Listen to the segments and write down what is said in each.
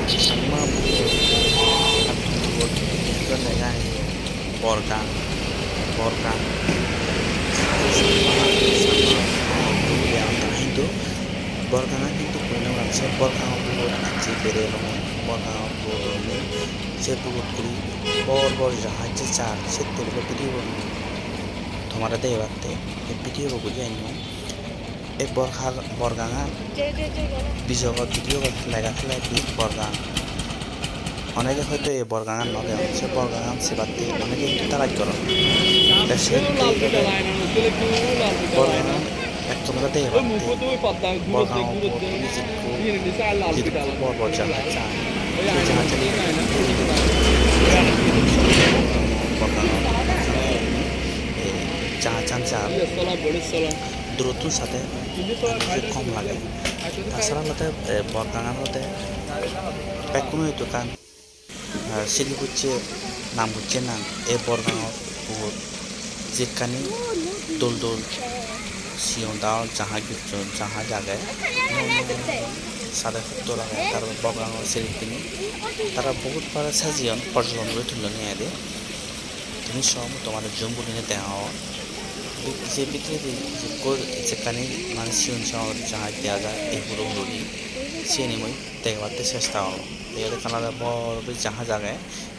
Sama buat tujuan mereka ini Borgang Borgang sama yang tengah itu Borgangan itu punya orang saya Borgang buat aji berelong Borgang buat ini saya buat kuri bor jahat cecar saya terlalu video तुम्हारा दे बाते ये video को बुझे नहीं एक बरगांगा बीजों का video का लगा भी बरगां অনেকে হয়তো এই বরগাঙার নদে সে বরগাঙান সে বাদে অনেকে একটু তারাই করো সে বরগাঙান একজনকে দেয় বাদে বরগাঙ নিজেকে বড় জাহাজ চায় সেই জাহাজে জাহাজ চাল দ্রুতর সাথে কম লাগে তাছাড়া হতে বরগাঙার হতে কোনো দোকান सिली बुच्चे नाम बुच्चे नाम ए बरगांव बहुत जेकानी दोल दोल सियों दाव जहाँ गिफ्ट जहाँ जगह सादा तो लगा तार बरगांव सिली किनी तारा बहुत बड़ा साजियन पर्यटन में तुलना नहीं आये तुम्हें सब तुम्हारे जम्बू ने देहाओ जे बिक्री जे को जेकानी मान सियों जहाँ दिया जाए एक बुरो बुरी सियनी मई देखवाते चेष्टा हो এখানে কানাডা বড় জাহাজ আগে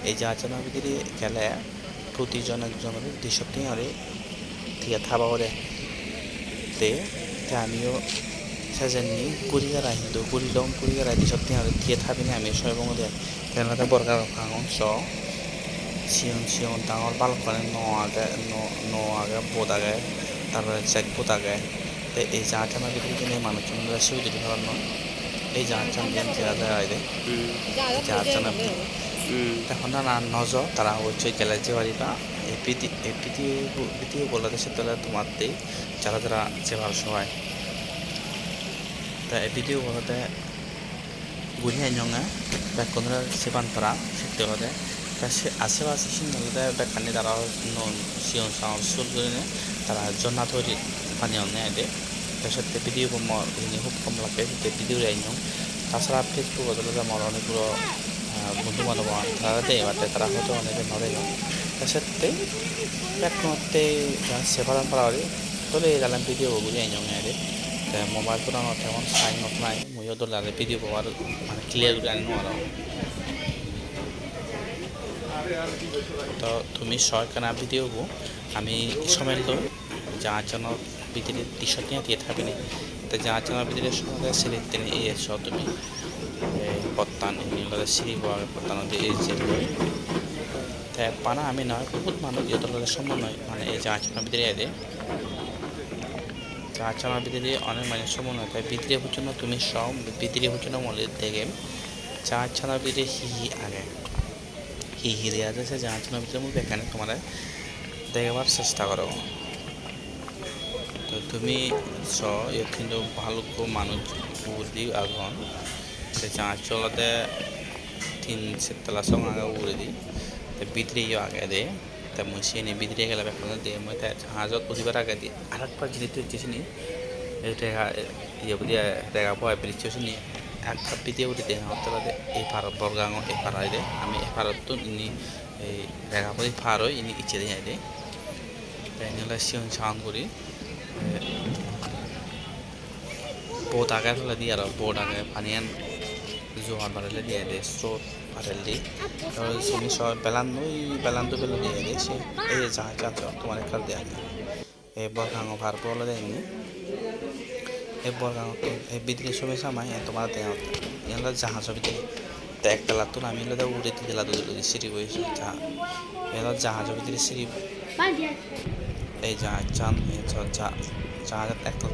এই জাহাজের ভিতরে গেলে প্রতিজন একজনের 200 টাকা করে দিয়ে থাবা করে তে আমিও সাজানি কুড়িগারা হিন্দু কুড়িগারা 200 টাকা করে দিয়ে থাবিনি আমি সয়বঙ্গ দিয়ে কানাডা বর্গার ভাঙন স সিয়ন ডাঙর পালক করে ন আগে বোধ আগে তারপরে চেক বোধ আগে তো এই জাহাজের ভিতরে কিনে মানুষজনরা সুবিধা ধরানো এই জাহাজ আইদে জাহাজ এখন না নজ তারা হচ্ছে গ্যালারি বাড়িটা এপিটি বলাতে সে তোলা তোমারতেই যারা যারা যেবার সবাই তা এপিটিও বলতে গুলি আইনঙা ব্যাকরণরা সেবানফোরা শিখতে হতে তা সে আশেপাশে সিংহতে ব্যাকানি তারা সিয়ন সাউন্ড সুল করে তারা জন্না তৈরি পানি অন্য আইদে সাথে ভিডিও ini খুব কম লাগে যে ভিডিও আইনো তাছাড়া ফেসবুক অথবা আমার অনেকগুলো বন্ধু বান্ধব তারা দেয় তারা হয়তো অনেকে নড়ে না তার সাথে একমাত্রে সেভারান পারি তবে গেলাম ভিডিও বুঝে আইনো আরে মোবাইল ফোন তেমন সাইন অফ নাই মইও দলালে ভিডিও পাওয়ার মানে ক্লিয়ার করে আনো আর তো তুমি সরকার ভিডিওগু আমি সময় তো যার জন্য ভিতরে 200 টাকা দিয়ে থাকবে তো যার জন্য ভিতরে সময় সিলেক্ট এই এসো তুমি পত্তান এগুলো সিঁড়ি হওয়া পত্তান এই যে তাই পানা আমি নয় বহুত মানুষ ইয়ে সম্ভব নয় মানে এই যার জন্য ভিতরে এদের যার জন্য ভিতরে অনেক মানুষ সম্ভব নয় তাই ভিতরে হচ্ছে না তুমি সব ভিতরে হচ্ছে না মলে দেখে যার জন্য ভিতরে আগে হি দেওয়া যাচ্ছে যার জন্য ভিতরে মুখ এখানে তোমার দেখবার চেষ্টা করো তো তুমি কিন্তু ভালো মানুষ উড়ি আগুন জাহাজ চলাতে 3 তলা সঙ্গে আগে উড়ে দিই ভিতরে আগে দে তা মুছিয়ে ভিতরে গেলে এখন দিয়ে মই জাহাজত উঠিবার আগে দিই আর একবার জিনিস হচ্ছে নি দেখা পাওয়া বেরিয়েছে নি একটা পিঠে উঠে দেয় তাহলে এই ভারত বর্গাঙ্গ এই পাড়ায় দে আমি এই ভারত তো ইনি এই দেখা পাই ফার হয় ইনি ইচ্ছে দিয়ে দে তাই নিলে সিয়ন সাউন্ড করি বোট আগে ফেলে দিই আর বোট আগে পানিয়ান জোয়ার বাড়ালে দিয়ে দেয় স্রোত বাড়ালে দিই তারপরে তুমি সব বেলান তো ফেলে দিয়ে দেয় সে এই জাহাজ আছে তোমার একটা দেওয়া যায় এই বরগাঙ্গ ভার বলে দেয়নি এই বরগাঙ্গ এই বিদ্রে সবাই সামাই তোমার দেওয়া এগুলো জাহাজ ভিতরে তো একটা লাগতো না আমি এগুলো উড়ে দিতে লাগতো সিঁড়ি বইছে এগুলো জাহাজ ভিতরে সিঁড়ি এই জাহাজ জাহাজ একটা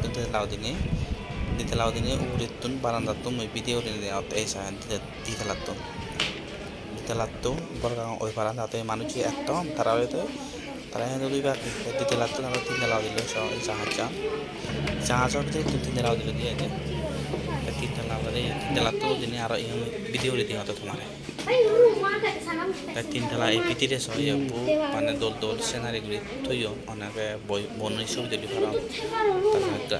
দিতে লাউ দিনে উড়েতুন বারান্দাতুন ওই ভিডিও দেওয়া এই দিতে লাগতো বরগাঁও ওই বারান্দাতে মানুষ একদম তারা হয়তো তারা দুইবার দিতে লাগতো তারা 3 লাউ দিল জাহাজের ভিতরে 3 লাউ দিল দিয়ে 3 লাউ দিয়ে 3 লাগতো দিনে আর ভিডিও দিতে হতো তোমার 3 লা এই ভিতরে সবাই মানে দোল সিনারিগুলি থইও অনেকে বনই ছবি তুলি পারাম তারপরে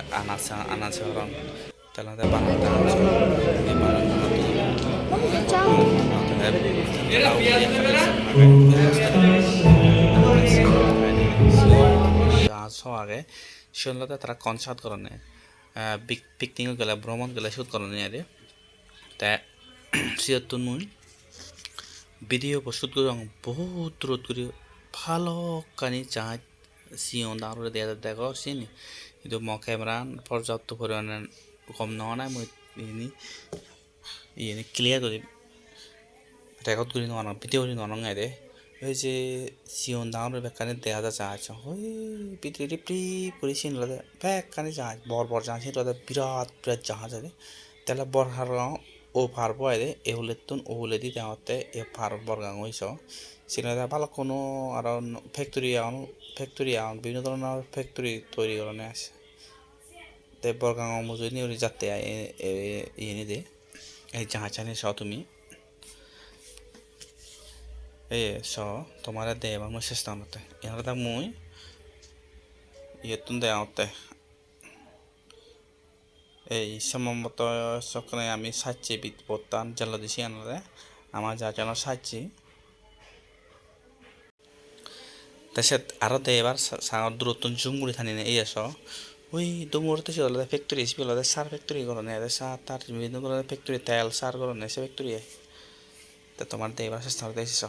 আনাচে হরম তাহলে বানাতে আগে সিহঁতে তারা কনসার্ট করনে পিকনিক গেলে ভ্রমণ গেলে শুট করনে আরে তা সিহঁতটো মই ভিডিও প্রস্তুত করে বহুত রোদ করে ভালো কানি চাঁদ সিয়ন ডাঙর দেয়া দেখা চিনি কিন্তু ম ক্যামেরা পর্যাপ্ত পরিমাণে কম নেওয়া নাই মই ইয়ে ক্লিয়ার করে রেকর্ড করে নেওয়া ভিডিও করে নেওয়া নাই রে ওই যে সিয়ন ডাঙর বেকানে দেখা যাচ্ছে ওই পিটি টিপি করে সিন লাগে বেকানে জাহাজ বড় জাহাজ সিন বিরাট বিরাট জাহাজ আছে তাহলে বড় হার ও পারবো আরে এ হলে তুন ও হলে দিতে আমাতে এ পার বরগাং হইছ সিনাদা ভালো কোনো আর ফ্যাক্টরি বিভিন্ন ধরনের ফ্যাক্টরি তৈরি করনে আছে তে বরগাং মজুরি ওই যাতে ইয়ে দে এই জাহাজ আনে স তুমি এই স তোমার দে এবং মই চেষ্টা করতে এনারা মই ইয়ে তুন দে আমাতে এই সম্ভবত সকালে আমি সাচ্ছি বিপত্তান জ্বালা দিছি আনারে আমার যা যেন সাচ্ছি তাছত আরো দে এবার সাগর দূরত্ব জুম করে থানি এই আস ওই দমুরতে ছিল ফ্যাক্টরি ছিল সার ফ্যাক্টরি করনে সার তার বিভিন্ন ধরনের ফ্যাক্টরি তেল সার করনে সে ফ্যাক্টরি তা তোমার দে এবার চেষ্টা করতে এসেছ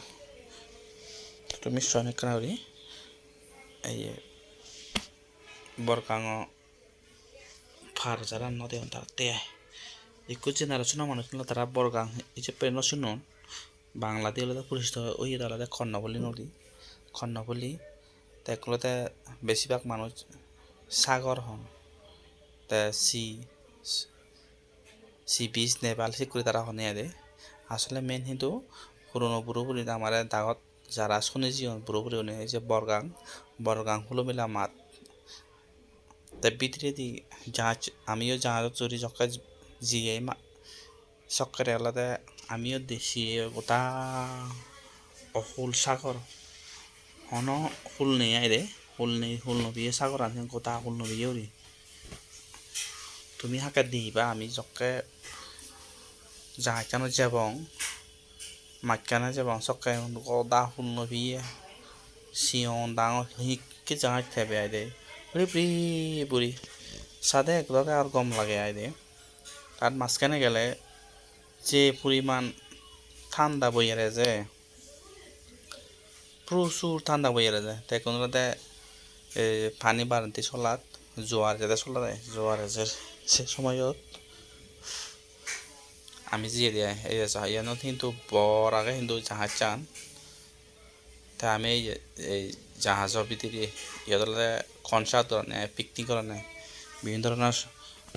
তুমি শ্রমিক করি এই বরকাং ফার যারা নদী তার তে ইকু জেনারেশন মানুষ তারা বরগাং এই যে প্রেরণ শুনুন বাংলা দিয়ে আলাদা পরিচিত ওই আলাদা খন্নপল্লী নদী খন্নপল্লী তা এগুলোতে বেশিরভাগ মানুষ সাগর হন তা সি বিচ নেপাল সিকুরি তারা হনে আরে আসলে মেন কিন্তু পুরনো পুরোপুরি আমার দাগত যারা শুনে জীবন পুরোপুরি হনে যে বরগাং হলো মিলা মাত তা ভিতরে দি জাহাজ আমিও জাহাজ চুরি চক্কা জিয়ে চক্কারে আলাদা আমিও দেশি গোটা অহুল সাগর হন হুল নেই আইরে হুল নবিয়ে সাগর আনছে গোটা হুল নবিয়ে ওরি তুমি হাঁকা দিবা আমি চক্কে জাহাজ কেন যাবং মাইকানা যাবং চক্কে গোটা হুল নবিয়ে সিয়ন ডাঙর হিকে জাহাজ থাকবে আইরে ওরে প্রি বুড়ি সাদে একদম আর কম লাগে আইরে তার মাঝখানে গেলে যে পরিমাণ ঠান্ডা বইয়ারে যে প্রচুর ঠান্ডা বইয়ারে যায় তাই কোনোটাতে পানি বাড়াতে চলাত জোয়ার যাতে চলা যায় জোয়ার সে সময়ত আমি যে দিয়ে এই ইয়ানত কিন্তু বর আগে কিন্তু জাহাজ চান তা আমি এই জাহাজের ভিতরে ইয়াদলে কনসার্ট করে পিকনিক করে বিভিন্ন ধরনের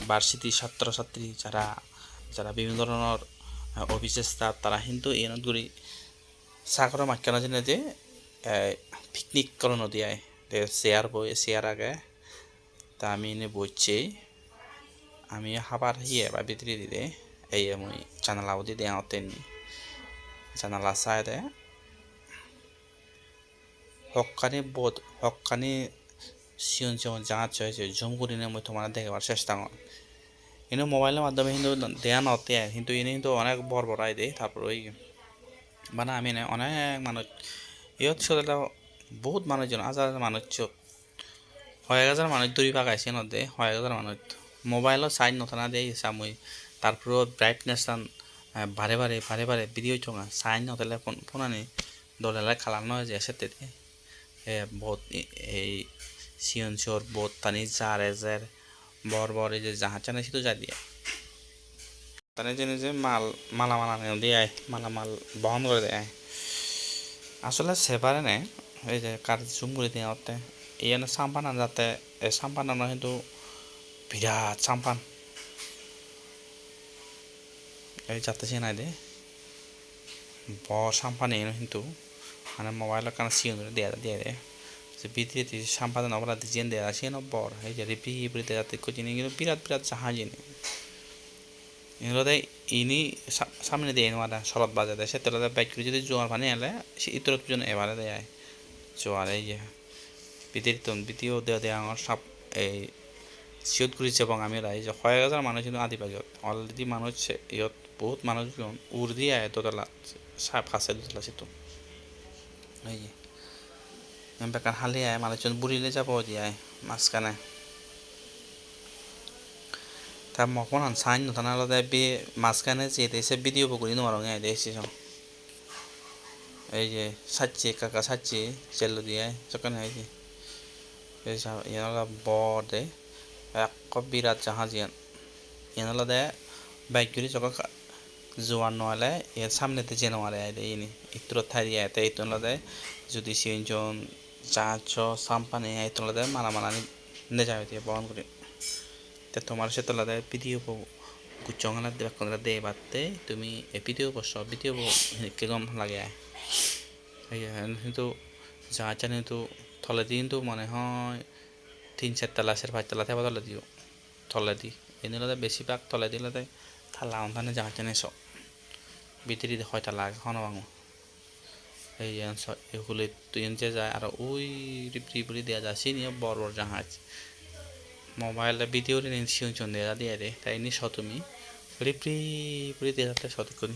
ভার্সিটি ছাত্রছাত্রী যারা বিভিন্ন ধরনের অফিসের স্টাফ তারা কিন্তু এনত গুড়ি সাগরের মাঝখানে জেনে যে পিকনিক করে নদী আয় চেয়ার আগে তা আমি এনে বসছি আমি হাবার হিয়ে বা ভিতরে দিলে এই মই জানালাও দিয়ে দেওয়া জানালা চাই দে হকানি সিয়ন জাহাজ হয়েছে জুম করে মই তোমার দেখাবার চেষ্টা কর কিন্তু মোবাইলের মাধ্যমে কিন্তু দেয়া নতে কিন্তু এনে কিন্তু অনেক বড় আয় দেয় তারপর ওই মানে আমি অনেক মানুষ ইয়ত চলে বহুত মানুষজন হাজার মানুষ কয়েক হাজার মানুষ দূরি পাকাইছে নদে কয়েক হাজার মানুষ মোবাইলত সাইজ নথনা দিয়ে মই তারপর ব্রাইটনেস বারে বারে ভিডিও চঙা সাইজ নথলে ফোনানি দলে খালানো হয়ে যায় সেতে বহুত এই সিয়ন শিওর বহুত টানি জার বর এই যে জাহাজ চানে সেটা যা দিয়ে তানে জেনে যে মালামাল দিয়ে মালামাল বহন করে দেয় আসলে সেবারে নে এই যে কার জুম করে দিয়ে এই সাম্পান যাতে এই সাম্পান কিন্তু বিরাট সাম্পান এই যাতে চেনাই দে বড় সাম্পান এনে কিন্তু মানে মোবাইলের কারণে সিয়ন দিয়ে দে যে ভিতরে সাম্পান অপরাধ জেন দেয়া আছে বড় এই যে রিপি যাতে কোচিনে কিন্তু বিরাট জাহাজ এনে এগুলোতে ইনি সামনে দিয়ে মারা শরৎ বাজে দেয় সে তোলাতে বাইক করে যদি জোয়ার পানি এলে সে ইতর জন্য এবারে দেয় জোয়ার এই যে দ্বিতীয় দেওয়া আমার সাপ এই সিয়ত করেছে এবং আমি রাই যে কয়েক হাজার মানুষ কিন্তু আদিবাসী অলরেডি মানুষ ইয়ত বহুত মানুষজন উর্দি আয় দোতলা ফাঁসে দোতলা সেতু এই যে বেকার হালি আয় মানুষজন বুড়িলে যাব দিয়ায় মাঝখানে তা মকন সাইন নথানা আলাদা বে মাঝখানে যেতে এসে ভিডিও বকুরি নোয়ারং আয় দেখছি এই যে সাচ্ছি কাকা সাচ্ছি চেল্লো দিয়ে সেখানে এই যে ইয়ানলা বর দে এক বিরাট জাহাজ ইয়ানলা দে বাইক গুলি চকা জোয়ার নহলে এর সামনেতে যে নোয়ারে আয় দেয় ইনি ইত্র থারি আয় তাই ইতলা দে যদি সিজন চাচ সাম্পানে আয় ইতলা দে মানা মানানি নে যাবে দিয়ে বহন করে তে তোমার সে তলা দে ভিডিও গুচংলা দে কোনরা দে বাতে তুমি এ ভিডিও বস ভিডিও কেগম লাগে আয় এই কিন্তু যা জানি কিন্তু থলে দি কিন্তু মনে হয় 3-4 তলা 5 তলা থেকে তলে দিও থলে দি এনিলে বেশিরভাগ থলে দিলে থালা অন্ধানে যা জানি সব ভিতরি হয়তো লাগে হন বাঙো এই এগুলি তুই যে যায় আর ওই রিপ্রি দেওয়া যাচ্ছে নিয়ে বড় বড় জাহাজ মোবাইলে ভিডিও সিউচন দেওয়া দিয়ে দে তাই নি তুমি রিপ্রি দেওয়া যাতে সত করি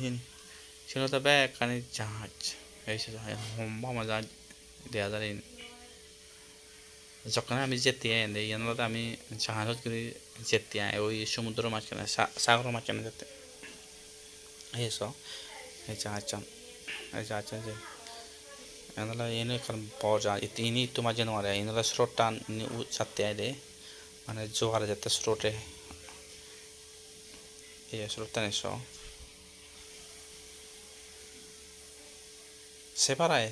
সেটা তো ব্যাগ কানে জাহাজ এই হোম্বা মজা দেওয়া যায় যখন আমি যেতে দেই ইয়ানলাতে আমি জাহাজত করে যেতে ওই সমুদ্র মাঝখানে সাগর মাঝখানে যেতে এই জাহাজ যে এনালা এনে কারণ পাওয়া যায় ইনি তোমার যেন আর এনালা স্রোতটা যাতে আয় দে মানে জোয়ারে যাতে স্রোতে এই স্রোতটা নেছো সেপারায়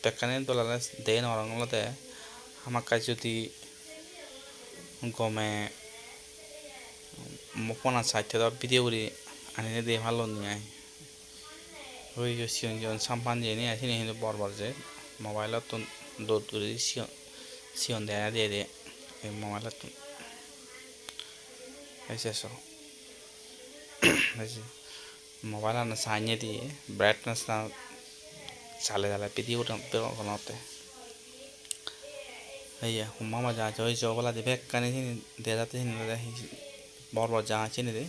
বেকানে দোলালে দে নরংলাতে আমার কাছে যদি গমে মপনা সাইতে তো ভিডিও করি আনিনে দে ভালো নিয়ে ওই সিয়ন সাম্পান যে নিয়ে আসি কিন্তু বরবার যে মোবাইলত তো দৌড় করে সিয়ন দেয়া দিয়ে দে এই মোবাইলত এসেছো মোবাইল না সাইনে দিয়ে ব্রাইটনেস না চালে ভিডিও বানাতে এই হুম্মা যা ওই জবলা দিবে কানে দেয়া যাতে বড় বড় যা চিনি দে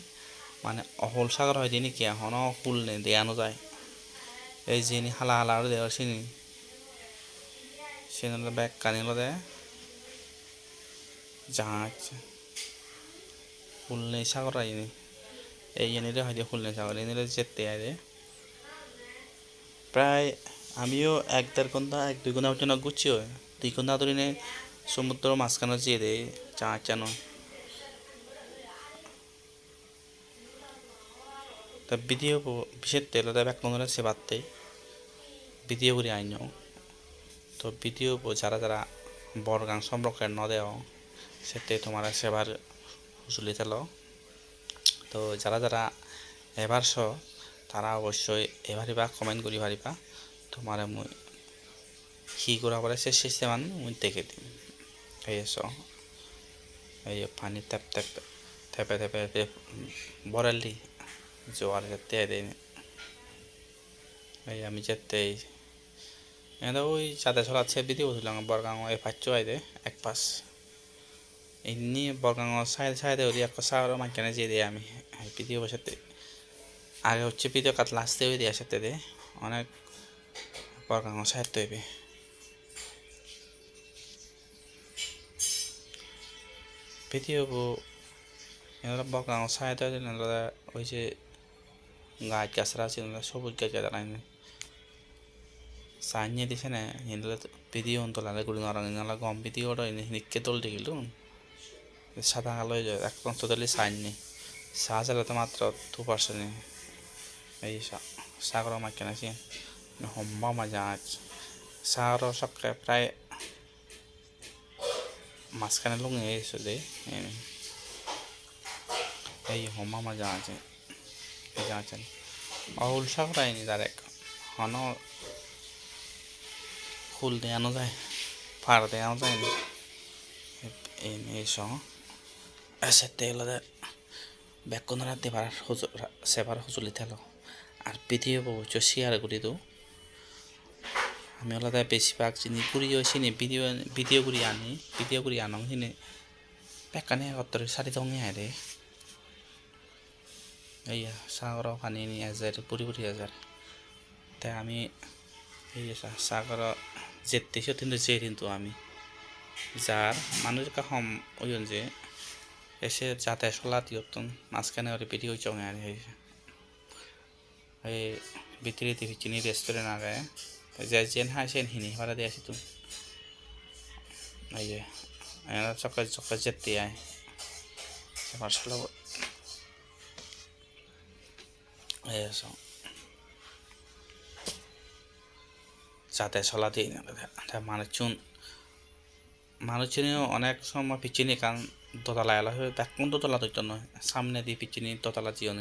মানে অহল সাগর হয় দিনই কি এখন হুল নেই দেয়ানো যায় এই যিনি হালা হালা আর দেওয়ার চিনি সে ব্যাগ কানিল দে জাহাজ হুল নেই সাগর আইনি এই এনে হয়তো হুল নেই সাগর এনে যেতে আয় প্রায় আমিও 1-1.5 ঘন্টা 1-2 ঘন্টার জন্য গুছিও 2 ঘন্টা ধরে নে সমুদ্র মাঝখানে যেয়ে দে জাহাজ জানো তা ভিডিও বিশেষ তেল ব্যাগ কোনরা সে বাদতে ভিডিও করি আইন তো ভিডিও যারা যারা বড় গান সম্পর্কে ন দেও সেতে তোমার সেবার হুজুলি তেল তো যারা যারা এবার তারা অবশ্যই এবারই বা কমেন্ট করি পারিবা তোমার মুই কি করা পরে সে সিস্টেম মুই দেখে দিম এই পানি ট্যাপ ট্যাপ থেপে থেপে বরালি জোয়ার যেতে দেয় এই আমি যেতে ওই চাঁদা ছড়াচ্ছে ভিডিও বলছিলাম বরগাঁও এই পাচ্ছ আইদে এক পাশ এমনি বরগাঁও সাইডে ওই এক সাগর মাঝখানে যেয়ে দিই আমি ভিডিও বসাতে আগে হচ্ছে ভিডিও কাট লাস্টে ওই দিয়ে সাথে দে অনেক বরগাঁও সাইড তৈবে ভিডিও এনারা বরগাঁও সাইডে ওই যে গাছ গাছরা আছে সবুজ গাছ গাছ লাইনে সাইনে দিছে না এনারা ভিডিও তোলালে গুড়ি নরং এনারা গম ভিডিওটা নিকে তুলতে গেল সাদা কালো হয়ে যায় এখন টোটালি সাইন নেই চা চালে তো মাত্র 2% এই সাগর মাঝখানে আছে হোম্বা মজা আছে সাগর সবকে প্রায় মাঝখানে লুঙে এসে দে এই হোম্বা মজা আছে এই যা আছেন অহুল সাগর আইনি ডাইরেক্ট হন ফুল দেওয়ানো যায় ফাড় দেওয়ানো যায় না এই সেতে হলো ব্যাগ কোনো রাত দেবার সেবার হুজুলি থেলো আর ভিডিও বহু শেয়ার করি তো আমি আলাদা বেশিরভাগ চিনি করি চিনি ভিডিও করি আনং চিনি পেকানে 71 সারি দঙে আরে এই সাগর পানী নি এজাৰ পুৰি পুৰি এজাৰ তে আমি এই সাগর যেতেছো কিন্তু যে কিন্তু আমি যার মানুষ কাহম ওই যে এসে যাতে সলা দিয়তন মাঝখানে ওর ভিডিও চঙে আর এই ভিতরে চিনি রেস্টুরেন্ট আগে যে যেন হাই সেন হিনি ভাড়া দিয়ে আসি তুমি এই যে সকাল সকাল যেতে আয় মার্শাল eso যাতে চলা দিই না মানুষজনও অনেক সময় পিছিয়ে কারণ দোতলা এলা হয়ে ব্যাকুন দোতলা দৈত্য নয় সামনে দিয়ে পিছিয়ে দোতলা জিও